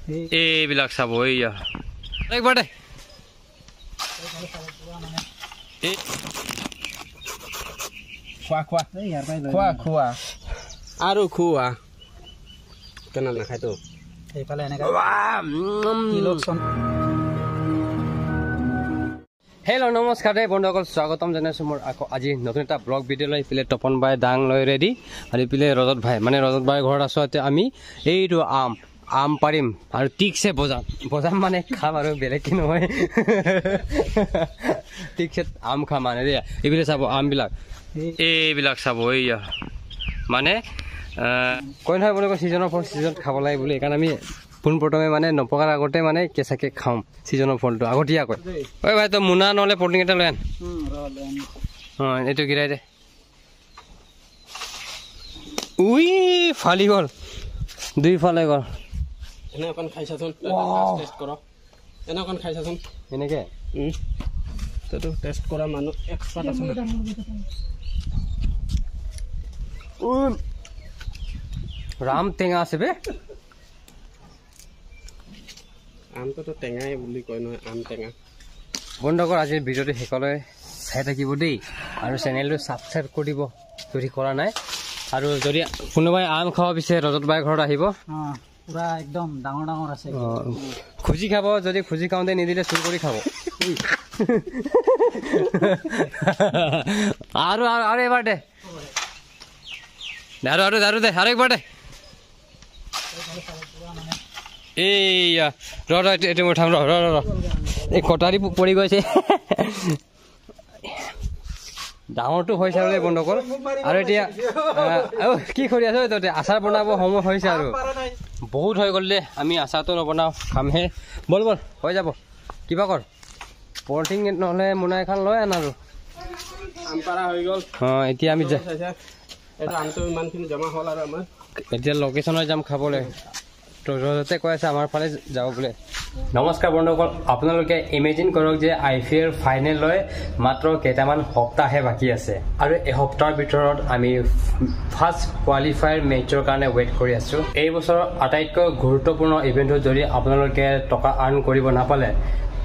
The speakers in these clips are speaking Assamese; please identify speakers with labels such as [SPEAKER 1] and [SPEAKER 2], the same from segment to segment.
[SPEAKER 1] এইবিলাক চাব এইয়া একবাৰ দে
[SPEAKER 2] খোৱা আৰু খোৱা কেনে নাখায়তো
[SPEAKER 1] হেল্ল' নমস্কাৰ দেই বন্ধুসকল স্বাগতম জনাইছোঁ মোৰ আকৌ আজি নতুন এটা ব্লগ ভিডিঅ' লৈ ইফালে তপন বাই দাং লৈ ৰেডি আৰু ইফালে ৰজত ভাই মানে ৰজত ভাই ঘৰত আছোঁ এতিয়া আমি এইটো আম পাৰিম আৰু ঠিকছে বজাম মানে খাম আৰু বেলেগ কি নহয় ঠিকছে আম খাম মানে দেই এইবিলাক চাব আমবিলাক এইবিলাক চাব এইয়া মানে কৈ নহয় বুলি কয় ছিজনৰ ফল ছিজনত খাব লাগে বুলি সেইকাৰণে আমি পোনপ্ৰথমে মানে নপকাৰ আগতে মানে কেঁচাকে খাওঁ ছিজনৰ ফলটো আগতীয়াকৈ ঐ ভাই তই মোনা নহ'লে পলিথিন এটা লৈ আন অঁ এইটো গিৰাই দে উই ফালি গ'ল দুইফালে গ'ল
[SPEAKER 2] এনে অকণ খাইছাচোন টেষ্ট কৰ এনে অকণ খাইছাচোন
[SPEAKER 1] এনেকৈ
[SPEAKER 2] তইতো টেষ্ট কৰা মানুহ এক্সপাৰ্ট আছে
[SPEAKER 1] ৰাম টেঙা আছে বে
[SPEAKER 2] আমটোতো টেঙাই বুলি কয় নহয় আম টেঙা
[SPEAKER 1] বন্ধুসকল আজিৰ ভিডিঅ'টো শেষলৈ চাই থাকিব দেই আৰু চেনেলটো ছাবস্ক্ৰাইব কৰি দিব যদি কৰা নাই আৰু যদি কোনোবাই আম খাব বিচাৰে ৰজত বাই ঘৰত আহিব
[SPEAKER 3] পুৰা একদম ডাঙৰ ডাঙৰ আছে
[SPEAKER 1] খুজি খাব যদি খুজি খাওঁতে নিদিলে চুৰ কৰি খাব আৰু আৰু এবাৰ দে আৰু দে আৰু একবাৰ দে এইয়া এইটো মই উঠাম ৰ এই কটাৰী পৰি গৈছে ডাঙৰটো হৈছে আৰু বন্ধুসকল আৰু এতিয়া কি কৰি আছ তহঁতে আচাৰ বনাব সময় হৈছে আৰু বহুত হৈ গ'ল দে আমি আচাৰটো নবনাওঁ খামহে বল হৈ যাব কিবা কৰ পলিথিন নহ'লে মোনা এখন লৈ আন আৰু
[SPEAKER 2] আম পাৰা হৈ গ'ল
[SPEAKER 1] অঁ এতিয়া আমি
[SPEAKER 2] আমটো ইমানখিনি জমা হ'ল আৰু আমাৰ
[SPEAKER 1] এতিয়া লোকেশ্যনত যাম খাবলৈ ৰজতে কৈ আছে আমাৰ ফালে যাওঁ বোলে নমস্কাৰ বন্ধুসকল আপোনালোকে ইমেজিন কৰক যে IPL ফাইনেললৈ মাত্ৰ কেইটামান সপ্তাহে বাকী আছে আৰু এসপ্তাহৰ ভিতৰত আমি ফাৰ্ষ্ট কোৱালিফায়াৰ মেচৰ কাৰণে ৱেইট কৰি আছোঁ এই বছৰৰ আটাইতকৈ গুৰুত্বপূৰ্ণ ইভেণ্টত যদি আপোনালোকে টকা আৰ্ণ কৰিব নাপালে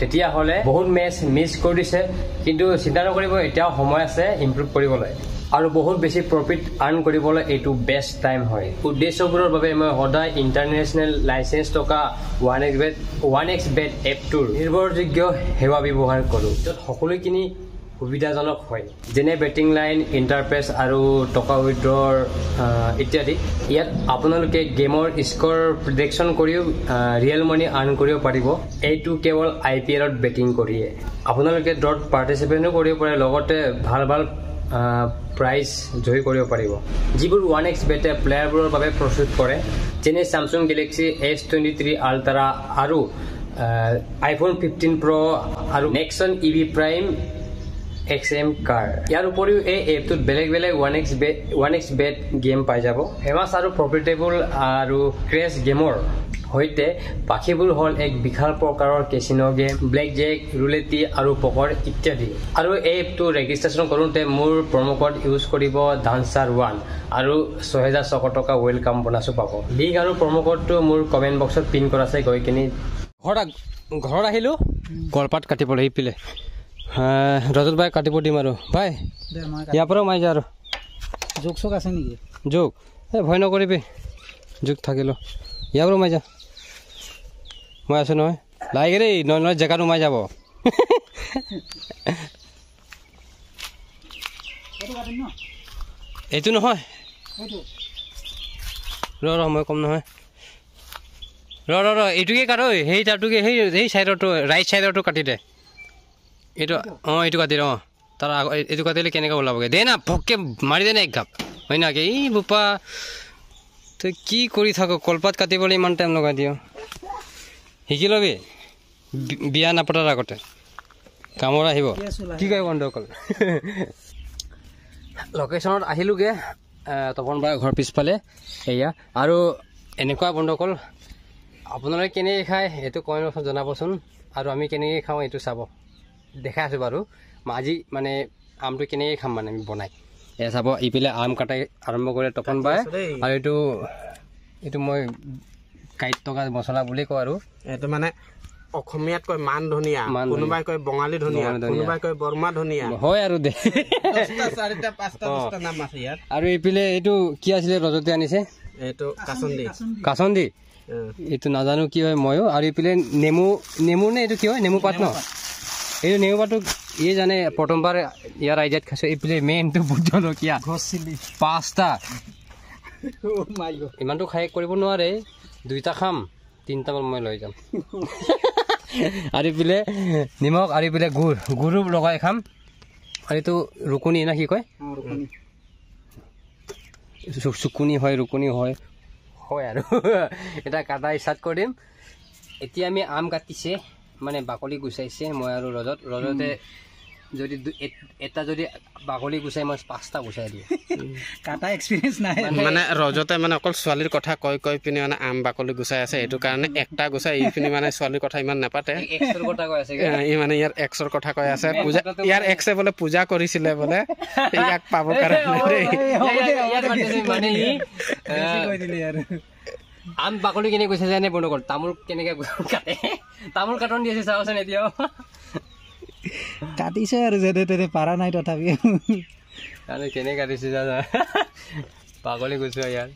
[SPEAKER 1] তেতিয়াহ'লে বহুত মেচ মিছ কৰি দিছে কিন্তু চিন্তা নকৰিব এতিয়াও সময় আছে ইম্প্ৰুভ কৰিবলৈ আৰু বহুত বেছি প্ৰফিট আৰ্ণ কৰিবলৈ এইটো বেষ্ট টাইম হয় উদ্দেশ্যবোৰৰ বাবে মই সদায় ইণ্টাৰনেশ্যনেল লাইচেঞ্চ থকা 1xbet এপটোৰ নিৰ্ভৰযোগ্য সেৱা ব্যৱহাৰ কৰোঁ য'ত সকলোখিনি সুবিধাজনক হয় যেনে বেটিং লাইন ইণ্টাৰফেচ আৰু টকা উইথড্ৰৰ ইত্যাদি ইয়াত আপোনালোকে গেমৰ স্ক'ৰ প্ৰিডিকশ্যন কৰিও ৰিয়েল মানি আৰ্ণ কৰিব পাৰিব এইটো কেৱল IPLত বেটিং কৰিয়ে আপোনালোকে ড্ৰত পাৰ্টিচিপেণ্টো কৰিব পাৰে লগতে ভাল প্ৰাইজ জয় কৰিব পাৰিব যিবোৰ 1xbetে প্লেয়াৰবোৰৰ বাবে প্ৰস্তুত কৰে যেনে Samsung Galaxy S23 Ultra আৰু iPhone 15 Pro আৰু Nexon EV Prime XM কাৰ ইয়াৰ উপৰিও এই এপটোত বেলেগ 1xbet গেম পাই যাব ফেমাছ আৰু প্ৰফিটেবল আৰু ক্ৰেছ গেমৰ সৈতে বাকীবোৰ হ'ল এক বিশাল প্ৰকাৰৰ কেচিনো গেম ব্লেক জেক ৰুলেটি আৰু পকৰ ইত্যাদি আৰু এই এপটো ৰেজিষ্ট্ৰেশ্যন কৰোঁতে মোৰ প্ৰম' কোড ইউজ কৰিব ডান্সাৰ1 আৰু 6,600 টকা ৱেলকাম বোনাছো পাব লিংক আৰু প্ৰম' কোডটো মোৰ কমেণ্ট বক্সত পিন কৰা আছে গৈ কিনি ঘৰত আহিলোঁ কলপাত কাটিবলৈ সিপিলে ৰজত বাই কাটিব দিম আৰু ভাই ইয়াৰ পৰাও মাই যা আৰু
[SPEAKER 3] জোক চোক আছে নেকি
[SPEAKER 1] জোক এই ভয় নকৰিবি জোক থাকিলোঁ ইয়াৰ পৰাও মাই যা মই আছোঁ নহয় লাগে দেই নহয় জেগাটো সোমাই যাব এইটো নহয় ৰ মই কম নহয় ৰ এইটোকে কাট ঐ সেই তাৰটোকে সেই চাইডৰটো ৰাইট চাইডৰটো কাটি দে এইটো অঁ এইটো কাটি দে অঁ তাৰ এইটো কাটিলে কেনেকৈ ওলাবগৈ দে না ভককৈ মাৰি দে না এক ঘাপ হয় নাকি এই বোপা তই কি কৰি থাক কলপাত কাটিবলৈ ইমান টাইম লগাই দিয় শিকি ল'বি বিয়া নাপতাৰ আগতে কামৰ আহিব কি কয় বন্ধুসকল লোকেশ্যনত আহিলোঁগৈ তপন বাৰ ঘৰ পিছফালে এয়া আৰু এনেকুৱা বন্ধুসকল আপোনালোকে কেনেকৈ খায় সেইটো কমেণ্ট জনাবচোন আৰু আমি কেনেকৈ খাওঁ এইটো চাব দেখাই আছোঁ বাৰু আজি মানে আমটো কেনেকৈ খাম মানে আমি বনাই এয়া চাব ইপিলে আম কাটাই আৰম্ভ কৰে তপন বাই আৰু এইটো মই কাইট টকা মছলা বুলি কয় আৰু
[SPEAKER 2] এইটো মানে অসমীয়াত কয় মান ধনিয়া, কোনোবাই কয় বঙালী ধনিয়া, কোনোবাই কয় বৰ্মা ধনিয়া,
[SPEAKER 1] হয় আৰু দে
[SPEAKER 2] 10টা 4টা 5টা 10টা নাম আছে ইয়াৰ।
[SPEAKER 1] আৰু এইপিলে এইটো কি আছিলে ৰজতে আনিছে
[SPEAKER 2] এইটো কাচন্দি।
[SPEAKER 1] কাচন্দি এইটো নাজানো কি হয় ময়ো। আৰু এইপিলে নেমু নে এইটো কি হয় নেমু পাত ন এইটো নেমু পাতটো ইয়ে জানে প্ৰথমবাৰ ইয়াৰ আইডিয়াত খাইছো। এইপিলে মেইনটো ভোট জলকীয়া 5টা ইমানটো খাই কৰিব নোৱাৰে 2টা খাম 3টামান মই লৈ যাম। আৰু এইপিলে নিমখ আৰু এইপিলে গুড়ো লগাই খাম। আৰু এইটো ৰুকুনি না কি কয় চুকুনি হয় ৰুকুনি হয় আৰু এটা কাটা ষ্টাৰ্ট কৰি দিম। এতিয়া আমি আম কাটিছে মানে বাকলি গুচাইছে মই আৰু ৰজতে যদি এটা যদি বাকলি গুচাই মই 5টা গুচাই দিওঁ।
[SPEAKER 3] কাটা এক্সপিৰিয়েঞ্চ নাই
[SPEAKER 2] মানে ৰজতে মানে অকল ছোৱালীৰ কথা কৈ পিনি মানে আম বাকলি গুচাই আছে। এইটো কাৰণে একটা গুচাই এইখিনি মানে ছোৱালীৰ কথা ইমান নাপাতে।
[SPEAKER 1] এক্সৰ কথা কৈ আছে
[SPEAKER 2] ই মানে ইয়াৰ এক্সৰ কথা কৈ আছে। পূজা ইয়াৰ এক্সে বোলে পূজা কৰিছিলে বোলে ইয়াক পাব কাৰণে
[SPEAKER 1] মানে আম বাকলি কেনে গৈছে জানে বন্ধুসকল তামোল কেনেকে কাটে তামোল কাটন দি আছে চাওচোন এতিয়াও
[SPEAKER 3] কাটিছে আৰু যেতে তেতে পাৰা নাই তথাপিও
[SPEAKER 1] কেনে কাটিছে জানা পাগলি গৈছো ইয়াৰ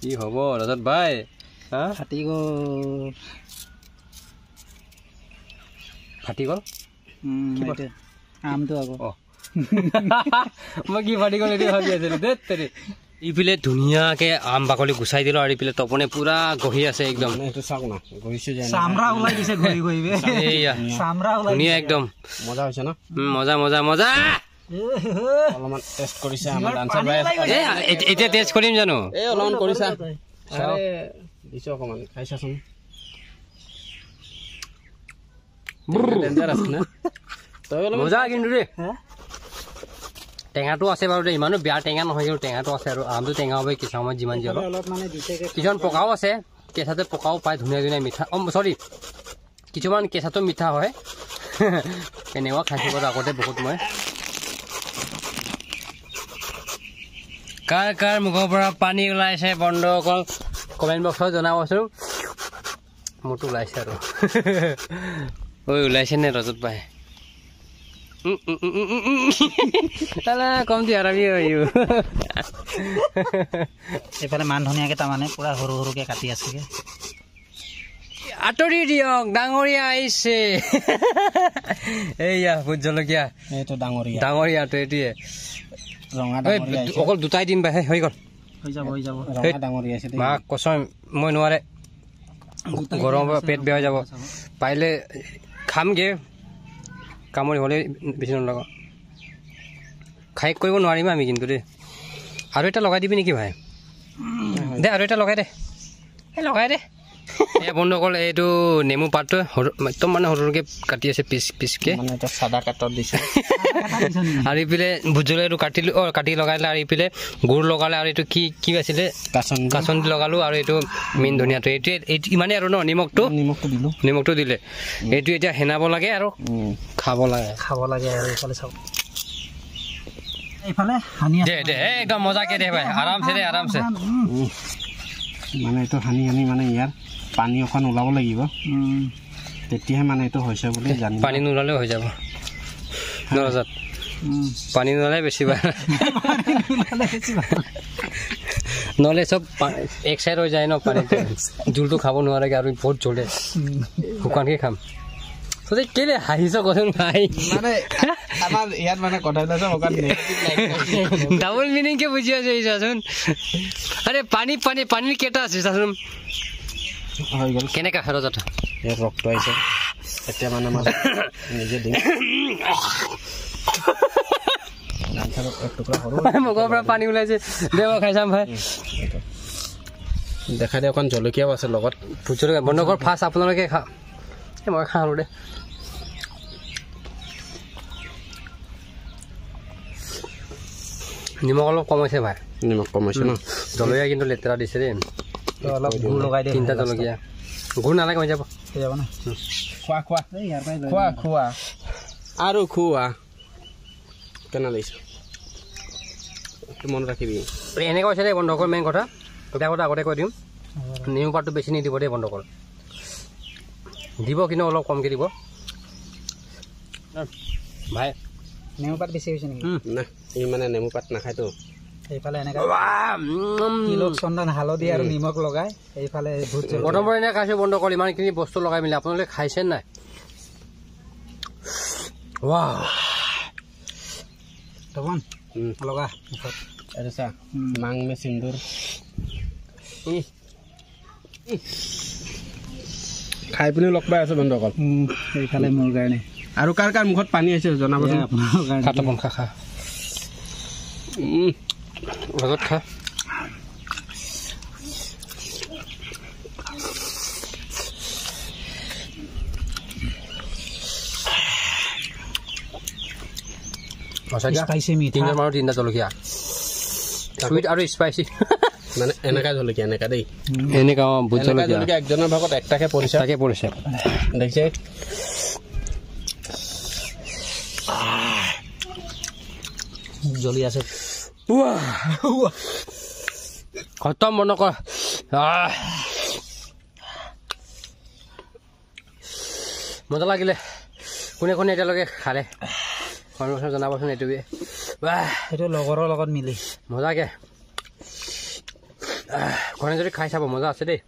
[SPEAKER 1] কি হ'ব ৰজত ভাই
[SPEAKER 3] ফাটি গ'ল আমটো আকৌ
[SPEAKER 1] মই কি ফাটি গ'ল এইটো ভাবি আছিলো দেত তেৰি ইপিলে ধুনীয়াকে আম বাকলি গুচাই দিলো আৰু ইপিলে তপনে পুৰা গহি আছে একদম
[SPEAKER 2] এইটো চাওক না গহিছে যে
[SPEAKER 3] চামৰা ওলাই দিছে গহি গহি
[SPEAKER 1] এইয়া
[SPEAKER 3] চামৰা ওলাই
[SPEAKER 1] ধুনীয়া একদম
[SPEAKER 2] মজা হৈছে ন
[SPEAKER 1] মজা মজা মজা
[SPEAKER 2] অলপমান টেষ্ট কৰিছে আমাৰ ডান্সাৰ ভাই
[SPEAKER 1] এতিয়া টেষ্ট কৰিম জানো
[SPEAKER 2] এই অলপমান কৰিছা আৰে দিছো অকমান খাইছাচোন ডেঞ্জাৰ আছে না তই
[SPEAKER 1] মজা কিন্তু দেই টেঙাটো আছে বাৰু ইমানো বেয়া টেঙা নহয় কিন্তু টেঙাটো আছে আৰু আমটো টেঙা হ'ব কিছু সময়ত যিমান যি অলপ কিছুমান পকাও আছে কেঁচাতে পকাও পায় ধুনীয়া ধুনীয়া মিঠা চৰি কিছুমান কেঁচাটো মিঠা হয় এনেকুৱা খাইছোঁ বাৰু আগতে বহুত মই কাৰ কাৰ মুখৰ পৰা পানী ওলাইছে বন্ধুসকল কমেণ্ট বক্সত জনাবচোন মোৰতো ওলাইছে আৰু ঐ ওলাইছে নে ৰজত ভাই কম দিয়া
[SPEAKER 3] এইফালে মান ধুনীয়াকে তাৰমানে পুৰা সৰু সৰুকে কাটি আছেগে
[SPEAKER 1] আঁতৰি দিয়ক ডাঙৰীয়া আহিছে এইয়া ভোট জলকীয়া
[SPEAKER 2] এইটো
[SPEAKER 1] ডাঙৰীয়াটো এইটোৱে
[SPEAKER 2] ৰঙা
[SPEAKER 1] অকল 2টাই দিম বাহে হৈ গ'ল
[SPEAKER 3] হৈ যাব
[SPEAKER 2] ৰঙা ডাঙৰীয়া আছে
[SPEAKER 1] মাক কচম মই নোৱাৰে গৰম পেট বেয়া হৈ যাব পাৰিলে খামগে কামুৰি হ'লে বেছি নলগাওঁ খাই কৰিব নোৱাৰিম আমি কিন্তু দেই আৰু এটা লগাই দিবি নেকি ভাই দে আৰু এটা লগাই দে লগাই দে এই বন্ধুসকল এইটো নেমু পাতটো একদম মানে সৰুকৈ কাটি আছে পিচকৈ
[SPEAKER 2] চাদা কাটত দিছে
[SPEAKER 1] আৰু ইপিলে ভোট জলকীয়াটো কাটি লগালে আৰু ইপিলে গুড় লগালে আৰু এইটো কি আছিলে কাচন্দি লগালোঁ আৰু এইটো মেইন ধনিয়াটো এইটোৱে ইমানেই আৰু ন নিমখটো দিলে এইটো এতিয়া সেনাব লাগে আৰু খাব লাগে আৰু এইফালে চাওক
[SPEAKER 3] এইফালে হানি
[SPEAKER 1] দে একদম মজাকে দে ভাই আৰামছে
[SPEAKER 2] মানে এইটো সানি মানে ইয়াৰ পানী অকণ ওলাব লাগিব তেতিয়াহে মানে এইটো হৈছে বুলি জানি
[SPEAKER 1] পানী নোলালেও হৈ যাব নৰজাত পানী নোলালে বেছি ভাল নহ'লে চব এক চাইড হৈ যায় ন পানীতে জোলটো খাব নোৱাৰে আৰু বহুত জ্বলে শুকানকৈ খাম তই কেলে হাঁহিছ কচোন ভাই
[SPEAKER 2] মানে আমাৰ ইয়াত মানে কথাবিলাক চব অকণ
[SPEAKER 1] ডাবল মিনিংকে বুজি আছো চাচোন আৰে পানীৰ কেইটা আছে চাচোন
[SPEAKER 2] হৈ গ'ল
[SPEAKER 1] কেনেকা ৰজাত
[SPEAKER 2] ইয়াত ৰক্ত আহিছে এতিয়া মানে মই নিজে দিম
[SPEAKER 1] মুখৰ পৰা পানী ওলাইছে দে মই খাই চাম ভাই
[SPEAKER 2] দেখাই দিয়ে অকণ জলকীয়াও আছে লগত
[SPEAKER 1] ভোট জলকীয়া বন্ধ কৰ ফাৰ্ষ্ট আপোনালোকে খা মই খাওঁ আৰু দে নিমখ অলপ কমাইছে ভাই
[SPEAKER 2] নিমখ কমাইছে ন
[SPEAKER 1] জলকীয়া কিন্তু লেতেৰা দিছে দেই
[SPEAKER 3] অলপ গুড় লগাই দিয়ে
[SPEAKER 1] 3টা জলকীয়া গুড় নালাগে হৈ যাব
[SPEAKER 3] না
[SPEAKER 2] খোৱা আৰু খোৱা কেনে লাগিছে মনত ৰাখিবি
[SPEAKER 1] এনেকুৱা হৈছে দেই বন্ধুসকল মেইন কথা এটা কথা আগতে কৈ দিম নেমু পাতটো বেছি নিদিব দেই বন্ধুসকল দিব কিন্তু অলপ কমকৈ দিব ভাই
[SPEAKER 3] নেমু পাত বেছি হৈছে নেকি
[SPEAKER 2] না ই মানে নেমু পাত নাখায়তো
[SPEAKER 3] এইফালে এনেকৈ তিলক চন্দন হালধি আৰু নিমখ লগাই এইফালে ভোট
[SPEAKER 1] প্ৰথমবাৰ এনে খাইছোঁ বন্ধুসকল ইমানখিনি বস্তু লগাই মেলি আপোনালোকে খাইছে নাই ৱাহ
[SPEAKER 3] তপন লগা মুখত
[SPEAKER 2] এইটো চা মাং মে সিন্দুৰ খাই পিনি লগ পাই আছো বন্ধুসকল
[SPEAKER 3] এইফালে মোৰ কাৰণে
[SPEAKER 2] আৰু কাৰ কাৰ মুখত পানী আহিছে জনাবচোন
[SPEAKER 1] খা তপন খা খা লগত খা
[SPEAKER 3] স্পাইচি মিঠা
[SPEAKER 1] তিনিজন মানুহ তিনিটা জলকীয়া চুইট আৰু স্পাইচি
[SPEAKER 2] মানে এনেকা জলকীয়া এনেকা দেই
[SPEAKER 1] এনেকা ভোট
[SPEAKER 2] জলকীয়া একজনৰ ভাগত একটাকে পৰিছে
[SPEAKER 1] তাকে পৰিছে
[SPEAKER 2] দেখিছে
[SPEAKER 3] জ্বলি আছে
[SPEAKER 1] খতম বন্ধ কৰ মজা লাগিলে কোনে কোনে এতিয়ালৈকে খালে জনাবচোন এইটোৱে
[SPEAKER 3] সেইটো লগৰৰ লগত মিলি
[SPEAKER 1] মজাকে ঘৰে যদি খাই চাব মজা আছে দেই